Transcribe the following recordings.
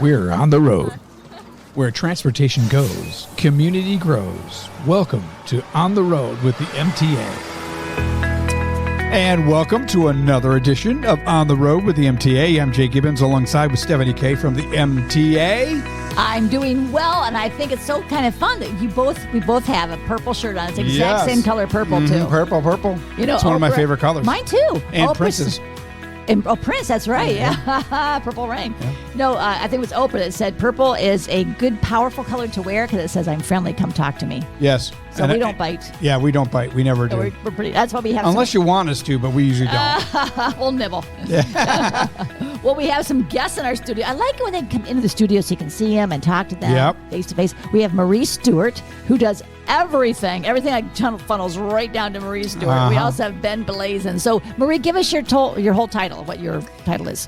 We're on the road. Where transportation goes, community grows. Welcome to On the Road with the MTA. And welcome to another edition of On the Road with the MTA. I'm Jay Gibbons alongside with Stephanie K from the MTA. I'm doing well, and I think it's so kind of fun that we both have a purple shirt on. It's the exact same color purple, too. Purple. You know, it's one of my favorite colors. Mine, too. And Prince's. Prince, that's right. Yeah. Purple Rain. Yeah. No, I think it was Oprah that said purple is a good, powerful color to wear because it says, I'm friendly, come talk to me. Yes. So we don't bite. Yeah, we don't bite. We never do. We're pretty, that's why we have Unless you want us to, but we usually don't. We'll nibble. Well, we have some guests in our studio. I like it when they come into the studio so you can see them and talk to them face to face. We have Marie Stewart, who does everything like funnels right down to Marie Stewart. We also have Ben Blazen. So, Marie, give us your whole title, what your title is.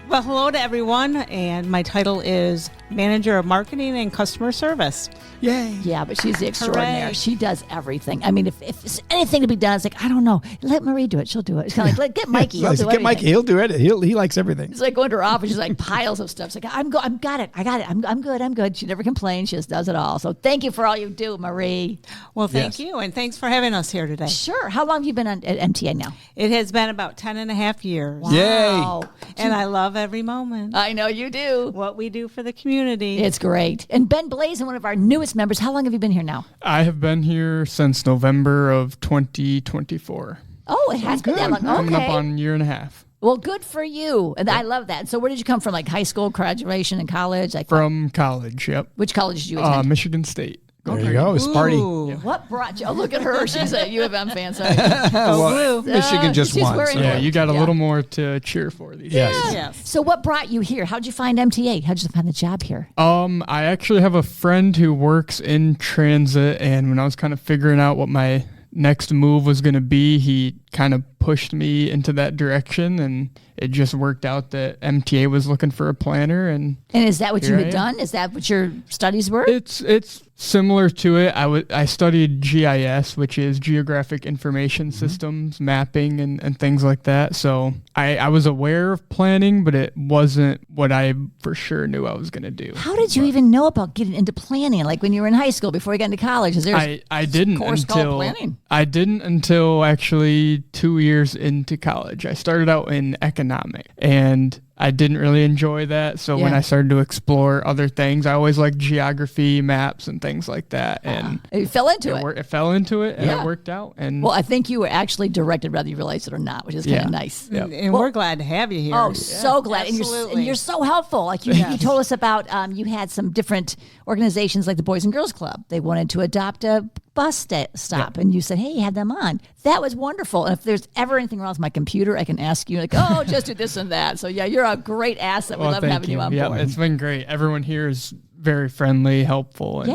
Well, hello to everyone, and my title is Manager of Marketing and Customer Service. Yay. Yeah, but she's the extraordinaire. Hooray. She does everything. I mean, if there's anything to be done, it's like, I don't know. Let Marie do it. She'll do it. It's kind of like, get Mikey. He'll do Get Mikey. He'll do it. He likes everything. It's like going to her office. She's like piles of stuff. It's like, I got it. I'm good. She never complains. She just does it all. So thank you for all you do, Marie. Well, thank you, and thanks for having us here today. Sure. How long have you been at MTA now? It has been about 10 and a half years. Wow. Yay. And I love every moment. I know you do. What we do for the community. It's great. And Ben Blazen, one of our newest members, how long have you been here now? I have been here since November of 2024. Oh, it has been that long. Okay. Coming up on a year and a half. Well, good for you. And I love that. So where did you come from? Like high school, graduation, and college? From college, yep. Which college did you attend? Michigan State. There you go. It's party. Yeah. What brought you? Oh, look at her. She's a U of M fan. Sorry. Well, Michigan just won. Yeah, you got a little more to cheer for these days. Yes. So what brought you here? How'd you find MTA? How'd you find the job here? I actually have a friend who works in transit, and when I was kind of figuring out what my next move was going to be, he kind of pushed me into that direction, and it just worked out that MTA was looking for a planner. And is that what you had done? Is that what your studies were? It's similar to it. I studied GIS, which is Geographic Information Systems, mapping and things like that. So I was aware of planning, but it wasn't what I for sure knew I was going to do. How did you even know about getting into planning? Like when you were in high school before you got into college? Is there I didn't course called planning? I didn't until actually 2 years into college. I started out in economics, and I didn't really enjoy that. So when I started to explore other things, I always liked geography, maps, and things like that. And you fell into it. It fell into it, and it worked out. And well, I think you were actually directed, whether you realized it or not, which is kind of nice. Yep. And we're glad to have you here. Oh, so glad. And you're so helpful. Like you told us about, you had some different organizations like the Boys and Girls Club. They wanted to adopt a bus stop, and you said, hey, have them on. That was wonderful. And if there's ever anything wrong with my computer, I can ask you, like, oh, just do this and that. So yeah, you're a great asset. We love having you on board. It's been great. Everyone here is very friendly, helpful, and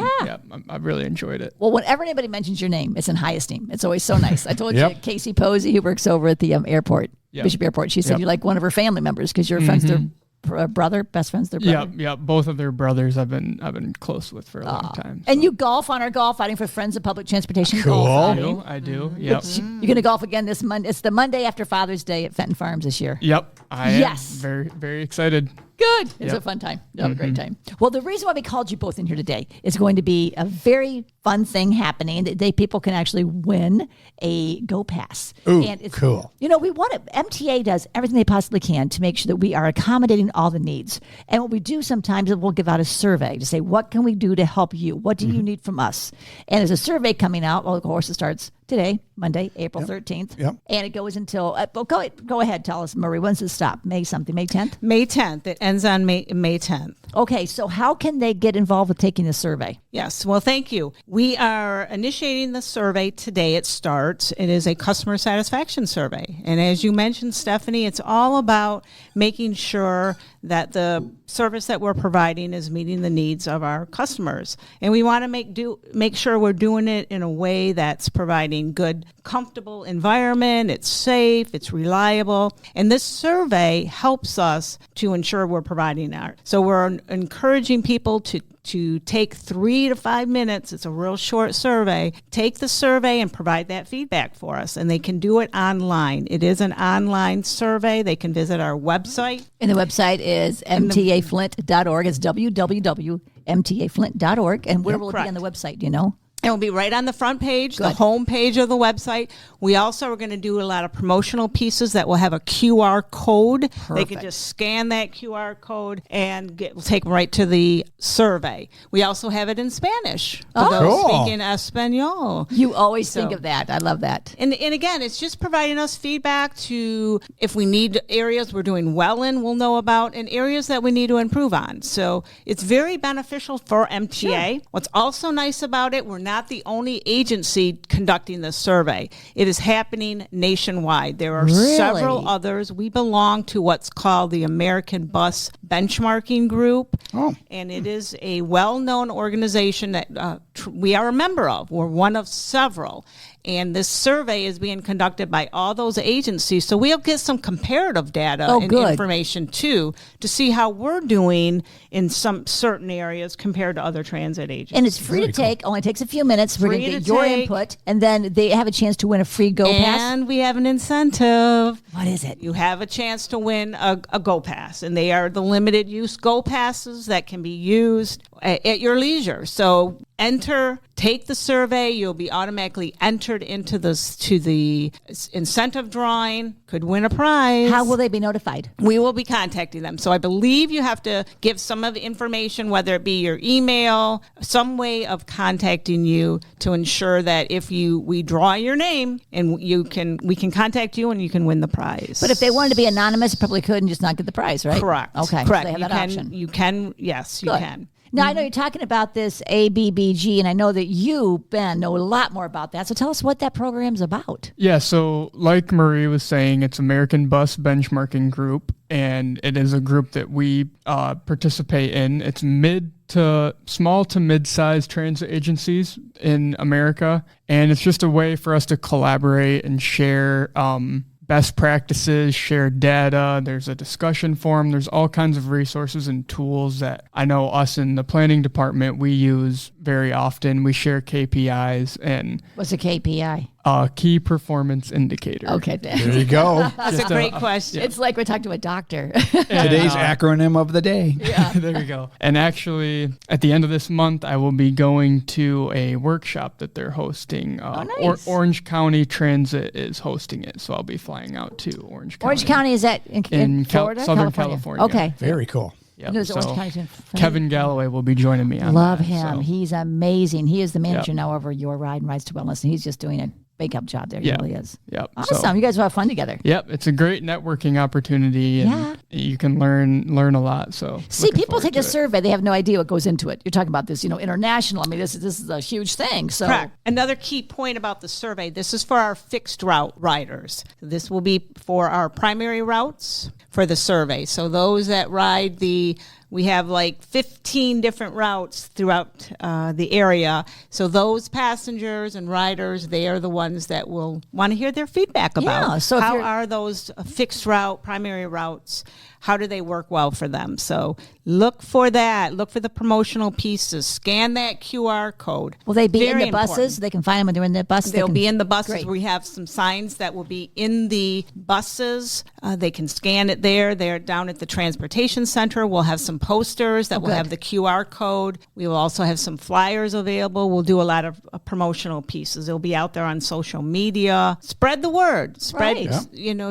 I really enjoyed it. Well, whenever anybody mentions your name, it's in high esteem. It's always so nice. I told you, Casey Posey, who works over at the airport, Bishop Airport, she said you're like one of her family members because you're friends with their brother, best friends, their brother. Yep. Both of their brothers I've been close with for a long time. So. And you golf on our golf outing for Friends of Public Transportation. Cool. Golf I do. Yep. You're going to golf again this Monday. It's the Monday after Father's Day at Fenton Farms this year. Yep. I am very, very excited. Good. It's a fun time. You'll have a great time. Well, the reason why we called you both in here today is going to be a very fun thing happening. People can actually win a Go Pass. Ooh, and it's cool. You know, MTA does everything they possibly can to make sure that we are accommodating all the needs. And what we do sometimes is we'll give out a survey to say, what can we do to help you? What do you need from us? And there's a survey coming out. Well, of course, it starts today, Monday, April 13th. Yep. And it goes until, go ahead, tell us, Marie, when's it stop? May 10th? May 10th. It ends on May 10th. Okay, so how can they get involved with taking this survey? Yes, well, thank you. We are initiating the survey today. It starts. It is a customer satisfaction survey. And as you mentioned, Stephanie, it's all about making sure that the service that we're providing is meeting the needs of our customers. And we want to make sure we're doing it in a way that's providing good, comfortable environment, it's safe, it's reliable. And this survey helps us to ensure we're providing that. So we're encouraging people to to take 3 to 5 minutes. It's a real short survey. Take the survey and provide that feedback for us. And they can do it online. It is an online survey. They can visit our website. And the website is mtaflint.org. It's www.mtaflint.org. And where will it be on the website? Do you know? It will be right on the front page, the home page of the website. We also are going to do a lot of promotional pieces that will have a QR code. Perfect. They can just scan that QR code and we'll take them right to the survey. We also have it in Spanish for those speaking Espanol. You always think of that. I love that. And again, it's just providing us feedback to if we need areas we're doing well in, we'll know about, and areas that we need to improve on. So it's very beneficial for MTA. Sure. What's also nice about it, we're not the only agency conducting this survey. It is happening nationwide. There are several others. We belong to what's called the American Bus Benchmarking Group, and it is a well-known organization that we are a member of. We're one of several. And this survey is being conducted by all those agencies. So we'll get some comparative data and information, too, to see how we're doing in some certain areas compared to other transit agencies. And it's free to take. Only takes a few minutes. We're going to get your input. And then they have a chance to win a free Go Pass. And we have an incentive. What is it? You have a chance to win a Go Pass. And they are the limited use Go Passes that can be used at your leisure. So take the survey. You'll be automatically entered into the incentive drawing. Could win a prize. How will they be notified? We will be contacting them. So I believe you have to give some of the information, whether it be your email, some way of contacting you to ensure that if we draw your name and we can contact you and you can win the prize. But if they wanted to be anonymous, probably could and just not get the prize, right? Correct. Okay. Correct. So they have that option. You can. Yes, you can. Now, I know you're talking about this ABBG, and I know that you, Ben, know a lot more about that. So tell us what that program's about. Yeah, so like Marie was saying, it's American Bus Benchmarking Group, and it is a group that we participate in. It's small to mid-sized transit agencies in America, and it's just a way for us to collaborate and share best practices, share data. There's a discussion forum. There's all kinds of resources and tools that I know us in the planning department, we use very often. We share KPIs and... What's a KPI? Key performance indicator. Okay. There you go. That's a great question. It's like we're talking to a doctor. Today's acronym of the day. Yeah. There you go. And actually, at the end of this month, I will be going to a workshop that they're hosting. Nice. Orange County Transit is hosting it, so I'll be flying out to Orange County. Orange County, is that in Florida? Southern California. Okay. Very cool. Yep. Orange County. Kevin Galloway will be joining me on Love that, him. so. He's amazing. He is the manager now over Your Ride and Rides to Wellness, and he's just doing a big up job there. He really is. Yep. Awesome. So, you guys will have fun together. Yep. It's a great networking opportunity, and you can learn a lot. So see, people take a survey; they have no idea what goes into it. You're talking about this, international. I mean, this is a huge thing. So, correct. Another key point about the survey: this is for our fixed route riders. This will be for our primary routes for the survey. So those that ride we have like 15 different routes throughout the area. So those passengers and riders, they are the ones that will want to hear their feedback about. Yeah, so how are those fixed route, primary routes, how do they work well for them? So look for that. Look for the promotional pieces. Scan that QR code. Will they be Very in the buses? important. They can find them when they're in the bus? They'll be in the buses. Great. We have some signs that will be in the buses. They can scan it there. They're down at the transportation center. We'll have some posters that will have the QR code. We will also have some flyers available. We'll do a lot of promotional pieces. They'll be out there on social media. Spread the word.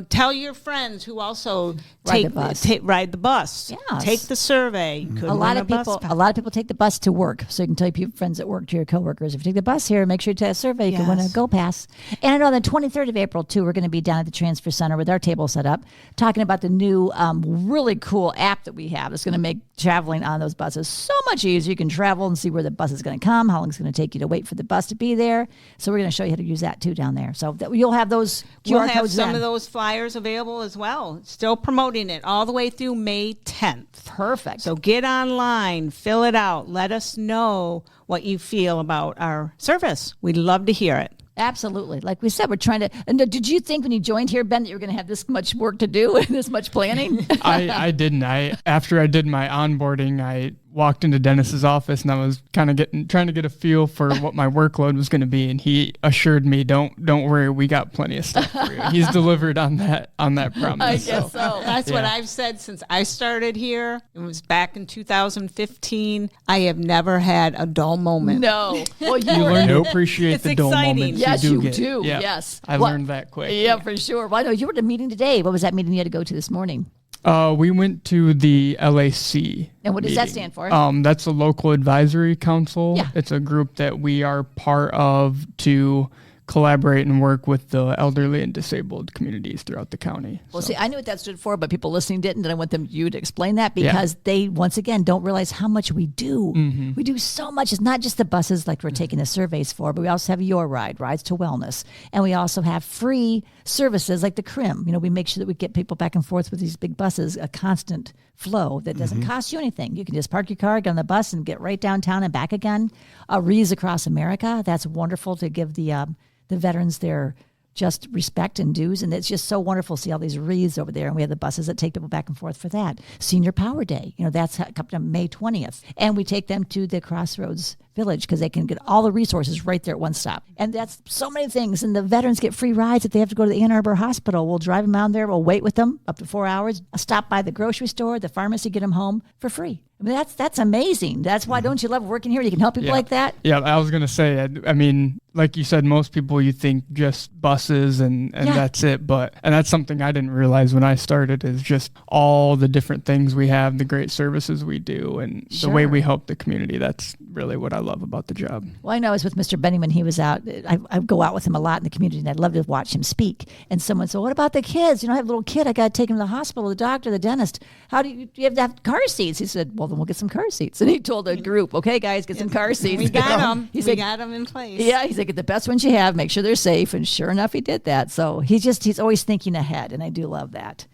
Tell your friends who also ride the bus. Yes. Take the survey. A lot of people take the bus to work, so you can tell your friends at work, to your coworkers, if you take the bus here, make sure you take a survey. You can win a Go Pass. And I know on the 23rd of April too, we're going to be down at the Transfer Center with our table set up, talking about the new really cool app that we have that's going to make traveling on those buses so much easier. You can travel and see where the bus is going to come, how long it's going to take you to wait for the bus to be there. So we're going to show you how to use that too down there. So you'll have those QR we'll have codes. Some of those flyers available as well. Still promoting it all the way through May 10th. Perfect. So get online, fill it out. Let us know what you feel about our service. We'd love to hear it. Absolutely. Like we said, we're trying to... And did you think when you joined here, Ben, that you were going to have this much work to do and this much planning? I didn't. After I did my onboarding, I walked into Dennis's office, and I was kind of trying to get a feel for what my workload was going to be, and he assured me, "Don't worry, we got plenty of stuff for you." He's delivered on that promise. I guess so. That's what I've said since I started here. It was back in 2015. I have never had a dull moment. No. Well, You learn to appreciate the dull exciting. moments. Yes, you you get. do. Yeah. Yes. I learned that quick. Yeah, for sure. Well, I know you were at a meeting today. What was that meeting you had to go to this morning? We went to the LAC. And what does that meeting. stand for? That's a local advisory council. Yeah. It's a group that we are part of to collaborate and work with the elderly and disabled communities throughout the county. Well, see, I knew what that stood for, but people listening didn't, and I want you to explain that because they, once again, don't realize how much we do. Mm-hmm. We do so much. It's not just the buses like we're taking the surveys for, but we also have Your Ride, Rides to Wellness, and we also have free services like the CRIM. You know, we make sure that we get people back and forth with these big buses, a constant flow that doesn't cost you anything. You can just park your car, get on the bus, and get right downtown and back again. Wreaths Across America, that's wonderful to give the veterans their just respect and dues. And it's just so wonderful to see all these wreaths over there. And we have the buses that take people back and forth for that. Senior Power Day, that's coming up May 20th. And we take them to the Crossroads Village because they can get all the resources right there at one stop. And that's so many things. And the veterans get free rides if they have to go to the Ann Arbor Hospital. We'll drive them down there. We'll wait with them up to 4 hours. Stop by the grocery store, the pharmacy, get them home for free. I mean, that's amazing. That's why don't you love working here? You can help people like that. Yeah, I was going to say, I mean, like you said, most people you think just buses and that's it. And that's something I didn't realize when I started is just all the different things we have, the great services we do, and the way we help the community. That's really what I love about the job. Well, I know I was with Mr. Benning when he was out. I go out with him a lot in the community, and I'd love to watch him speak. And someone said, "What about the kids? I have a little kid. I got to take him to the hospital, the doctor, the dentist. How do you have to have car seats?" He said, "Well, then we'll get some car seats." And he told the group, "Okay, guys, get some car seats." We got them. He said, got them in place. Yeah, he's like, "Get the best ones you have. Make sure they're safe." And sure enough, he did that. So he's always thinking ahead, and I do love that.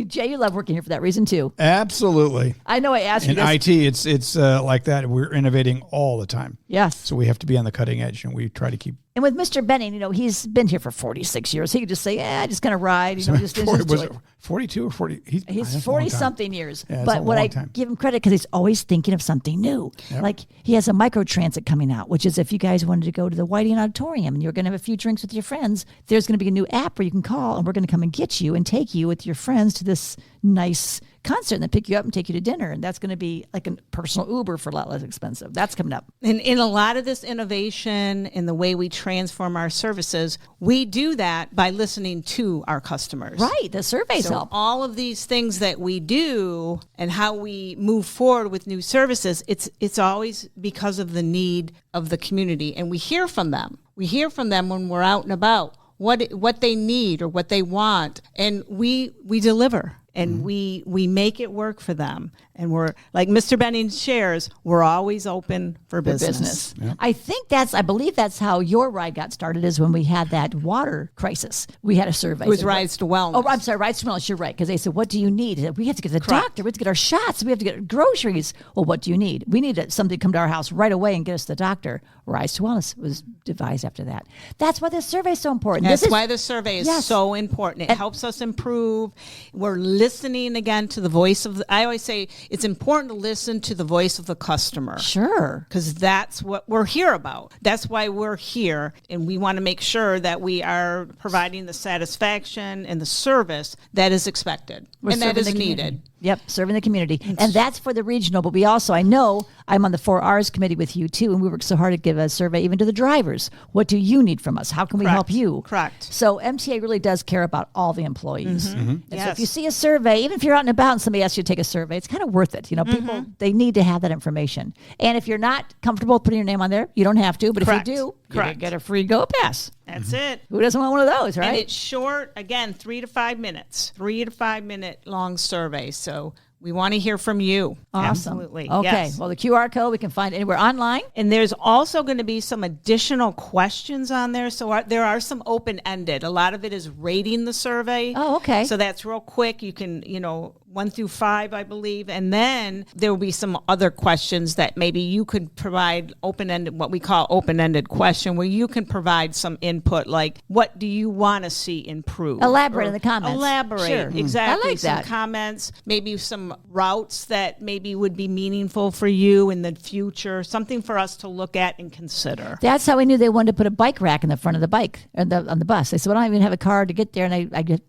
Jay, you love working here for that reason too. Absolutely. I know I asked you In this. IT, it's like that. We're innovating all the time. Yes. So we have to be on the cutting edge, and we try to keep. And with Mr. Benning, he's been here for 46 years. He could just say, "Yeah, just kind of ride." Just Was do it 42 or 40? He's 40-something years. Yeah, but what I give him credit because he's always thinking of something new. Yep. Like he has a microtransit coming out, which is if you guys wanted to go to the Whiting Auditorium and you're going to have a few drinks with your friends, there's going to be a new app where you can call and we're going to come and get you and take you with your friends to this nice concert and then pick you up and take you to dinner. And that's going to be like a personal Uber for a lot less expensive. That's coming up. And in a lot of this innovation in the way we transform our services, we do that by listening to our customers. Right. The surveys So help. all of these things that we do and how we move forward with new services, it's always because of the need of the community. And we hear from them. We hear from them when we're out and about, what they need or what they want. And we deliver. And we make it work for them. And we're, like Mr. Benning shares, we're always open for business. Yep. I believe that's how Your Ride got started is when we had that water crisis. We had a survey. It was Rides to Wellness. Oh, I'm sorry, Rides to Wellness. You're right. Because they said, "What do you need?" We have to get to the doctor. We have to get our shots. We have to get groceries. Well, what do you need? We need somebody to come to our house right away and get us to the doctor. Rides to Wellness was devised after that. That's why this survey is so important. That's why the survey is Yes. so important. It helps us improve. We're listening again to the voice of I always say it's important to listen to the voice of the customer. Sure. Because that's what we're here about. That's why we're here. And we want to make sure that we are providing the satisfaction and the service that is expected and that is needed. Yep, serving the community. And that's for the regional. But we also, I know I'm on the 4Rs committee with you too, and we work so hard to give a survey even to the drivers. What do you need from us? How can we help you? Correct. So MTA really does care about all the employees. And Yes. so if you see a survey, even if you're out and about and somebody asks you to take a survey, it's kind of worth it. People, they need to have that information. And if you're not comfortable putting your name on there, you don't have to. But Correct. if you do, Correct. you get a free Go Pass. That's it. Who doesn't want one of those, right? And it's short, again, 3 to 5 minutes, 3 to 5 minute long survey. So we want to hear from you. Awesome. Absolutely. Okay. Yes. Well, the QR code we can find anywhere online. And there's also going to be some additional questions on there. So there are some open-ended. A lot of it is rating the survey. Oh, okay. So that's real quick. You can, 1 through 5, I believe. And then there will be some other questions that maybe you could provide open-ended, what we call open-ended question, where you can provide some input, like what do you want to see improve? Elaborate in the comments. Elaborate. Sure. Exactly. I like some that. comments, maybe some some routes that maybe would be meaningful for you in the future, something for us to look at and consider. That's how we knew they wanted to put a bike rack in the front of the bike on the bus. They said, well, I don't even have a car to get there, and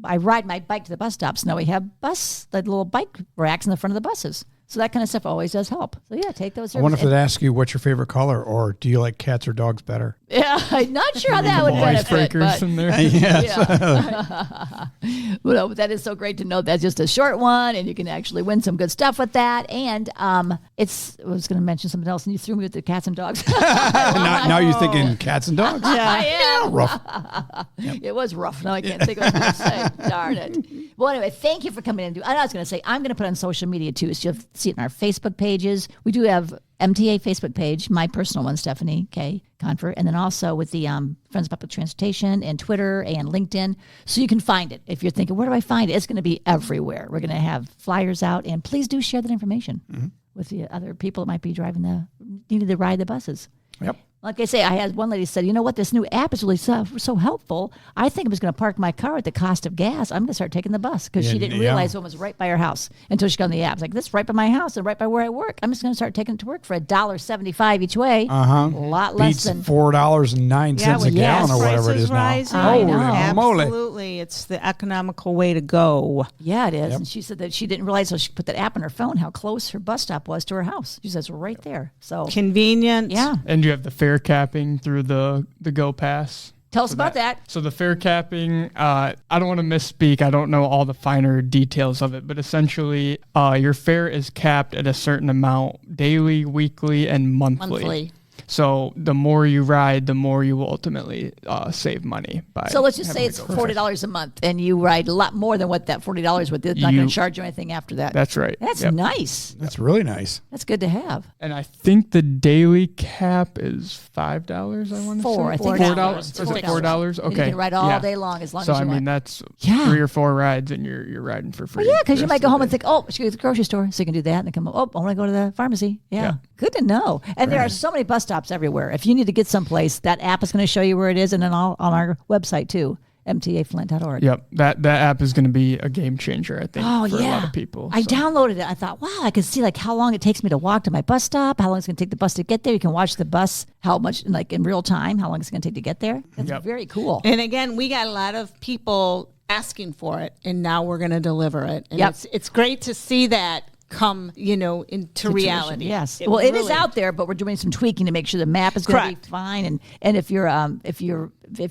I ride my bike to the bus stops. Now we have the little bike racks in the front of the buses. So that kind of stuff always does help. So yeah, take those services. I wonder if they'd ask you what's your favorite color, or do you like cats or dogs better? Yeah, I'm not sure how that would benefit. But, in there. Yes. Well, that is so great to know. That's just a short one, and you can actually win some good stuff with that. And I was going to mention something else, and you threw me with the cats and dogs. now you're thinking cats and dogs? Yeah, I am. Rough. It was rough. Now I can't think of what to say. Darn it. Well, anyway, thank you for coming in. I was going to say, I'm going to put on social media too, so you'll see it in our Facebook pages. We do have MTA Facebook page, my personal one, Stephanie K. Confer, and then also with the Friends of Public Transportation and Twitter and LinkedIn. So you can find it. If you're thinking, where do I find it? It's going to be everywhere. We're going to have flyers out, and please do share that information with the other people that might be needing to ride the buses. Yep. Like I say, I had one lady said, you know what, this new app is really so helpful. I think I was going to park my car at the cost of gas. I'm going to start taking the bus, because she didn't realize one was right by her house until she got on the app. It's like, this is right by my house and right by where I work. I'm just going to start taking it to work for $1.75 each way. A lot less Beats than $4.09 a gallon or whatever it is rising, now. Holy moly. Absolutely. It's the economical way to go. Yeah, it is. Yep. And she said that she didn't realize, so she put that app on her phone, how close her bus stop was to her house. She says, right there. So convenient. Yeah. And you have the fare capping through the Go Pass. Tell us about that. So the fare capping, I don't want to misspeak. I don't know all the finer details of it, but essentially your fare is capped at a certain amount daily, weekly, and monthly. So the more you ride, the more you will ultimately save money. So let's just say it's $40 a month, and you ride a lot more than what that $40 would. They're not going to charge you anything after that. That's right. That's nice. That's really nice. That's good to have. And I think the daily cap is $5. I want to say I think $4. Is it $4? Okay. And you can ride all day long as long as you want. So I mean, that's 3 or 4 rides, and you're riding for free. Well, yeah, because you might go home and think, oh, I should go to the grocery store, so you can do that, and then come. Oh, I want to go to the pharmacy. Yeah. Good to know. And there are so many bus stops everywhere. If you need to get someplace, that app is going to show you where it is, and then on our website too, mtaflint.org. Yep, that app is going to be a game changer, I think, for a lot of people. I downloaded it. I thought, wow, I can see like how long it takes me to walk to my bus stop, how long it's going to take the bus to get there. You can watch the bus, how much, like in real time, how long it's going to take to get there. That's very cool. And again, we got a lot of people asking for it, and now we're going to deliver it. And it's great to see that come, into reality. Yes. It is out there, but we're doing some tweaking to make sure the map is going to be fine. And if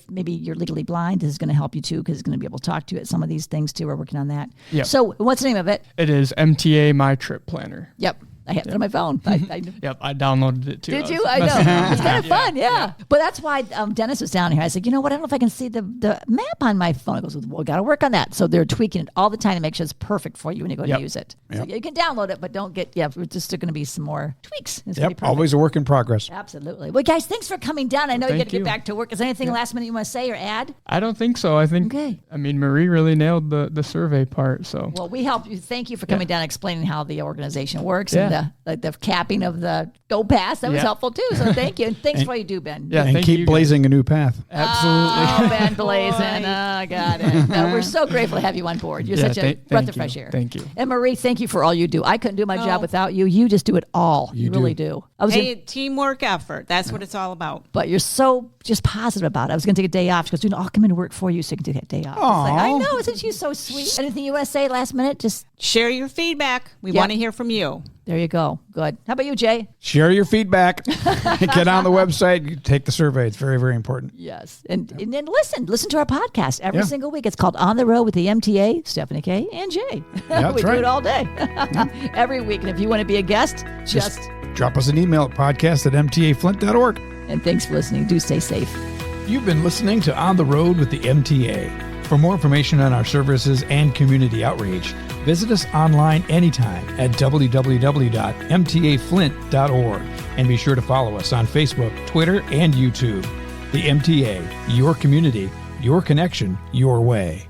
maybe you're legally blind, this is going to help you too, because it's going to be able to talk to you at some of these things too. We're working on that. Yep. So what's the name of it? It is MTA My Trip Planner. Yep. I have it on my phone. Yep, I downloaded it too. Did you? I know. It's kind of fun, yeah. But that's why Dennis was down here. I said, you know what? I don't know if I can see the map on my phone. He goes, well, we got to work on that. So they're tweaking it all the time to make sure it's perfect for you when you go to use it. Yep. So you can download it, but don't get, we're just going to be some more tweaks. Always a work in progress. Absolutely. Well, guys, thanks for coming down. I know you got to get back to work. Is there anything last minute you want to say or add? I don't think so. I think, Marie really nailed the survey part. So. Well, we helped you. Thank you for coming down and explaining how the organization works and the capping of the Go Pass. That was helpful too. So thank you. And thanks for what you do, Ben. Yeah, and keep blazing a new path. Absolutely. Oh, Ben Blazen. I got it. No, we're so grateful to have you on board. You're such a breath of fresh air. Thank you. And Marie, thank you for all you do. I couldn't do my job without you. You just do it all. You really do. Teamwork effort. That's what it's all about. But you're so just positive about it. I was going to take a day off. She goes, I'll come into work for you so you can take that day off. I know. Isn't she so sweet? Anything you want to say last minute? Just share your feedback. We want to hear from you. There you go. Good. How about you, Jay? Share your feedback. Get on the website. Take the survey. It's very, very important. Yes. And then listen to our podcast every single week. It's called On the Road with the MTA, Stephanie K. and Jay. We do it all day. Every week. And if you want to be a guest, just drop us an email at podcast@mtaflint.org. And thanks for listening. Do stay safe. You've been listening to On the Road with the MTA. For more information on our services and community outreach, visit us online anytime at www.mtaflint.org. And be sure to follow us on Facebook, Twitter, and YouTube. The MTA, your community, your connection, your way.